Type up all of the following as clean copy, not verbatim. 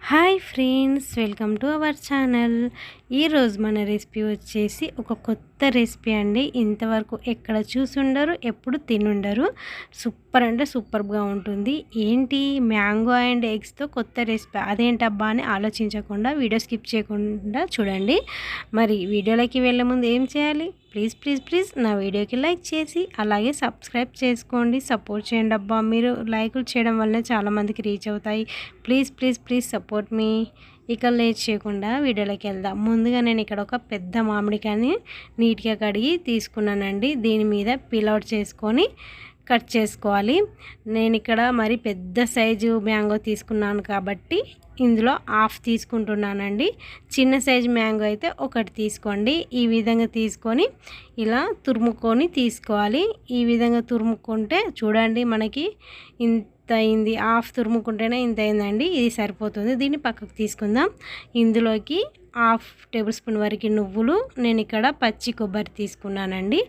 Hi friends, welcome to our channel. ఈరోజు మన recipe వచ్చేసి ఒక కొత్త రెసిపీ అండి. ఇంతవరకు ఎక్కడ చూసుండరు, ఎప్పుడు తినుండరు. సూపర్ అంటే సూపర్గా ఉంటుంది. ఏంటి, మ్యాంగో అండ్ ఎగ్స్తో కొత్త రెసిపీ, అదేంటబ్బా అని ఆలోచించకుండా వీడియో స్కిప్ చేయకుండా చూడండి. మరి వీడియోలోకి వెళ్ళే ముందు ఏం చేయాలి? ప్లీజ్ నా వీడియోకి లైక్ చేసి అలాగే సబ్స్క్రైబ్ చేసుకోండి. సపోర్ట్ చేయండి అబ్బా. మీరు లైకులు చేయడం వల్లనే చాలామందికి రీచ్ అవుతాయి. ప్లీజ్ సపోర్ట్ మీ. ఇక లేట్ చేయకుండా వీడియోలోకి వెళ్దాం. ముందుగా నేను ఇక్కడ ఒక పెద్ద మామిడికాయని నీట్గా కడిగి తీసుకున్నానండి. దీని మీద పీల్ అవుట్ చేసుకొని కట్ చేసుకోవాలి. నేను ఇక్కడ మరి పెద్ద సైజు మ్యాంగో తీసుకున్నాను కాబట్టి ఇందులో హాఫ్ తీసుకుంటున్నానండి. చిన్న సైజు మ్యాంగో అయితే ఒకటి తీసుకోండి. ఈ విధంగా తీసుకొని ఇలా తురుముకొని తీసుకోవాలి. ఈ విధంగా తురుముకుంటే చూడండి, మనకి ఇంత అయింది. హాఫ్ తురుముకుంటేనే ఇంత అయిందండి. ఇది సరిపోతుంది. దీన్ని పక్కకు తీసుకుందాం. ఇందులోకి హాఫ్ టేబుల్ స్పూన్ వరకు నువ్వులు, నేను ఇక్కడ పచ్చి కొబ్బరి తీసుకున్నానండి.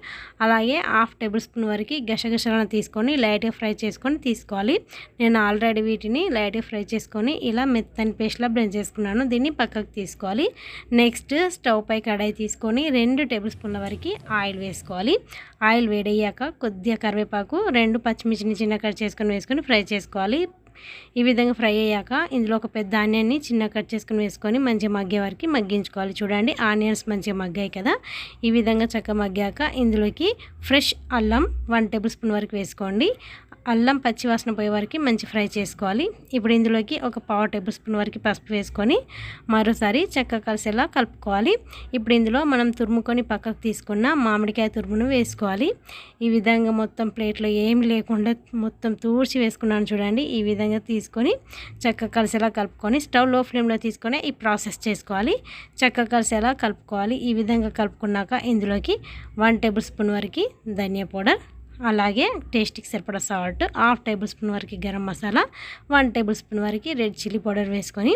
అలాగే హాఫ్ టేబుల్ స్పూన్ వరకు గసగసాలను తీసుకొని లైట్గా ఫ్రై చేసుకొని తీసుకోవాలి. నేను ఆల్రెడీ వీటిని లైట్గా ఫ్రై చేసుకొని ఇలా మెత్తని పేస్ట్లా బ్లెండ్ చేసుకున్నాను. దీన్ని పక్కకు తీసుకోవాలి. నెక్స్ట్ స్టవ్ పై కడాయి తీసుకొని 2 టేబుల్ స్పూన్ల వరకు ఆయిల్ వేసుకోవాలి. ఆయిల్ వేడయ్యాక కొద్దిగా కరివేపాకు, 2 పచ్చిమిర్చిని చిన్న కట్ చేసుకొని వేసుకొని ఫ్రై చేసుకోవాలి. ఈ విధంగా ఫ్రై అయ్యాక ఇందులో ఒక పెద్ద ఆనియన్ని చిన్న కట్ చేసుకుని వేసుకొని మంచిగా మగ్గే వరకు మగ్గించుకోవాలి. చూడండి, ఆనియన్స్ మంచిగా మగ్గాయి కదా. ఈ విధంగా చక్కగా మగ్గాక ఇందులోకి ఫ్రెష్ అల్లం 1 టేబుల్ స్పూన్ వరకు వేసుకోండి. అల్లం పచ్చివాసన పోయే వరకు మంచి ఫ్రై చేసుకోవాలి. ఇప్పుడు ఇందులోకి ఒక 1/2 టేబుల్ స్పూన్ వరకు పసుపు వేసుకొని మరోసారి చక్కగా కలిసేలా కలుపుకోవాలి. ఇప్పుడు ఇందులో మనం తురుముకొని పక్కకు తీసుకున్న మామిడికాయ తురుమును వేసుకోవాలి. ఈ విధంగా మొత్తం ప్లేట్లో ఏమి లేకుండా మొత్తం తూడ్చి వేసుకున్నాను చూడండి. ఈ విధంగా తీసుకొని చక్కగా కలిసేలా కలుపుకొని స్టవ్ లో ఫ్లేమ్లో తీసుకొని ఈ ప్రాసెస్ చేసుకోవాలి. చక్కగా కలిసేలా కలుపుకోవాలి. ఈ విధంగా కలుపుకున్నాక ఇందులోకి 1 టేబుల్ స్పూన్ వరకు ధనియా పౌడర్, అలాగే టేస్ట్కి సరిపడా సాల్ట్, 1/2 టేబుల్ స్పూన్ వరకు గరం మసాలా, 1 టేబుల్ స్పూన్ వరకు రెడ్ చిల్లీ పౌడర్ వేసుకొని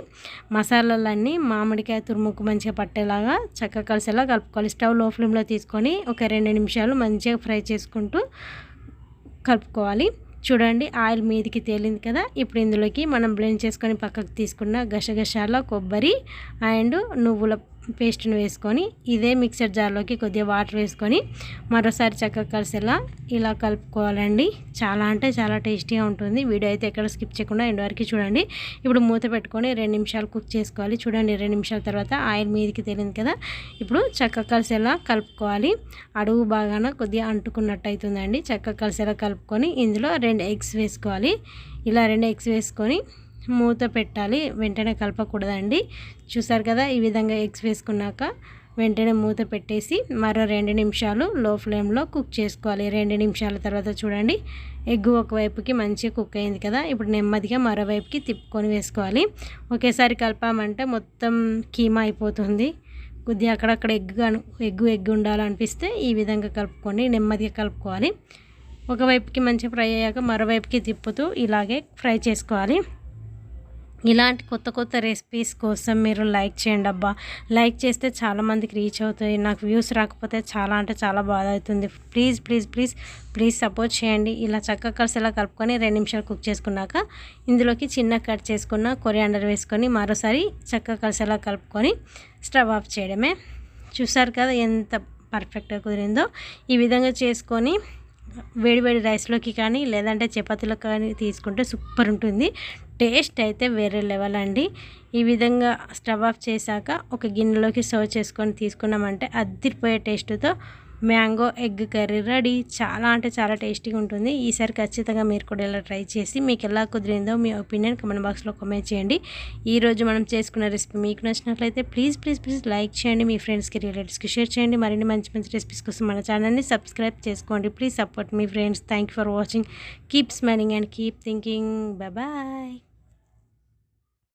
మసాలాలన్నీ మామిడికాయ తురుముకు మంచిగా పట్టేలాగా చక్కగా కలిసేలా కలుపుకోవాలి. స్టవ్ లో ఫ్లేమ్లో తీసుకొని ఒక 2 నిమిషాలు మంచిగా ఫ్రై చేసుకుంటూ కలుపుకోవాలి. చూడండి, ఆయిల్ మీదికి తేలింది కదా. ఇప్పుడు ఇందులోకి మనం బ్లెండ్ చేసుకొని పక్కకు తీసుకున్న గసగసాల, కొబ్బరి అండ్ నువ్వుల పేస్ట్ని వేసుకొని ఇదే మిక్సర్ జార్లోకి కొద్దిగా వాటర్ వేసుకొని మరోసారి చక్కగా కలిసేలా ఇలా కలుపుకోవాలండి. చాలా అంటే చాలా టేస్టీగా ఉంటుంది. వీడియో అయితే ఎక్కడ స్కిప్ చేయకుండా ఎండ్ వరకు చూడండి. ఇప్పుడు మూత పెట్టుకొని 2 నిమిషాలు కుక్ చేసుకోవాలి. చూడండి, 2 నిమిషాల తర్వాత ఆయిల్ మీదికి తేలింది కదా. ఇప్పుడు చక్కగా కలిసేలా కలుపుకోవాలి. అడుగు బాగాన కొద్దిగా అంటుకున్నట్టు అవుతుందండి. చక్కగా కలిసేలా కలుపుకొని ఇందులో 2 ఎగ్స్ వేసుకోవాలి. ఇలా 2 ఎగ్స్ వేసుకొని మూత పెట్టాలి. వెంటనే కలపకూడదండి. చూసారు కదా, ఈ విధంగా ఎగ్స్ వేసుకున్నాక వెంటనే మూత పెట్టేసి మరో 2 నిమిషాలు లో ఫ్లేమ్లో కుక్ చేసుకోవాలి. 2 నిమిషాల తర్వాత చూడండి, ఎగ్ ఒకవైపుకి మంచిగా కుక్ అయింది కదా. ఇప్పుడు నెమ్మదిగా మరోవైపుకి తిప్పుకొని వేసుకోవాలి. ఒకేసారి కలిపామంటే మొత్తం కీమా అయిపోతుంది. కొద్దిగా అక్కడక్కడ ఎగ్ ఉండాలనిపిస్తే ఈ విధంగా కలుపుకొని నెమ్మదిగా కలుపుకోవాలి. ఒకవైపుకి మంచిగా ఫ్రై అయ్యాక మరోవైపుకి తిప్పుతూ ఇలాగే ఫ్రై చేసుకోవాలి. ఇలాంటి కొత్త రెసిపీస్ కోసం మీరు లైక్ చేయండి అబ్బా. లైక్ చేస్తే చాలామందికి రీచ్ అవుతాయి. నాకు వ్యూస్ రాకపోతే చాలా అంటే చాలా బాధ అవుతుంది. ప్లీజ్ సపోర్ట్ చేయండి. ఇలా చక్కగా కలిసేలా కలుపుకొని 2 నిమిషాలు కుక్ చేసుకున్నాక ఇందులోకి చిన్న కట్ చేసుకున్న కొరియాండర్ వేసుకొని మరోసారి చక్కగా కలిసేలా కలుపుకొని స్టవ్ ఆఫ్ చేయడమే. చూసారు కదా ఎంత పర్ఫెక్ట్గా కుదిరిందో. ఈ విధంగా చేసుకొని వేడి రైస్లోకి కానీ లేదంటే చపాతీలో కానీ తీసుకుంటే సూపర్ ఉంటుంది. టేస్ట్ అయితే వేరే లెవెల్ అండి. ఈ విధంగా స్టవ్ ఆఫ్ చేశాక ఒక గిన్నెలోకి సర్వ్ చేసుకొని తీసుకున్నామంటే అద్దిరిపోయే టేస్ట్తో మ్యాంగో ఎగ్ కర్రీ రెడీ. చాలా అంటే చాలా టేస్టీగా ఉంటుంది. ఈసారి ఖచ్చితంగా మీరు కూడా ఇలా ట్రై చేసి మీకు ఎలా కుదిరిందో మీ ఒపీనియన్ కామెంట్ బాక్స్లో కామెంట్ చేయండి. ఈరోజు మనం చేసుకున్న రెసిపీ మీకు నచ్చినట్లయితే ప్లీజ్ లైక్ చేయండి. మీ ఫ్రెండ్స్కి, రిలేటివ్స్కి షేర్ చేయండి. మరిన్ని మంచి రెసిపీస్ కోసం మన ఛానల్ని సబ్స్క్రైబ్ చేసుకోండి. ప్లీజ్ సపోర్ట్ మీ friends. Thank you for watching. Keep smiling and keep thinking. Bye.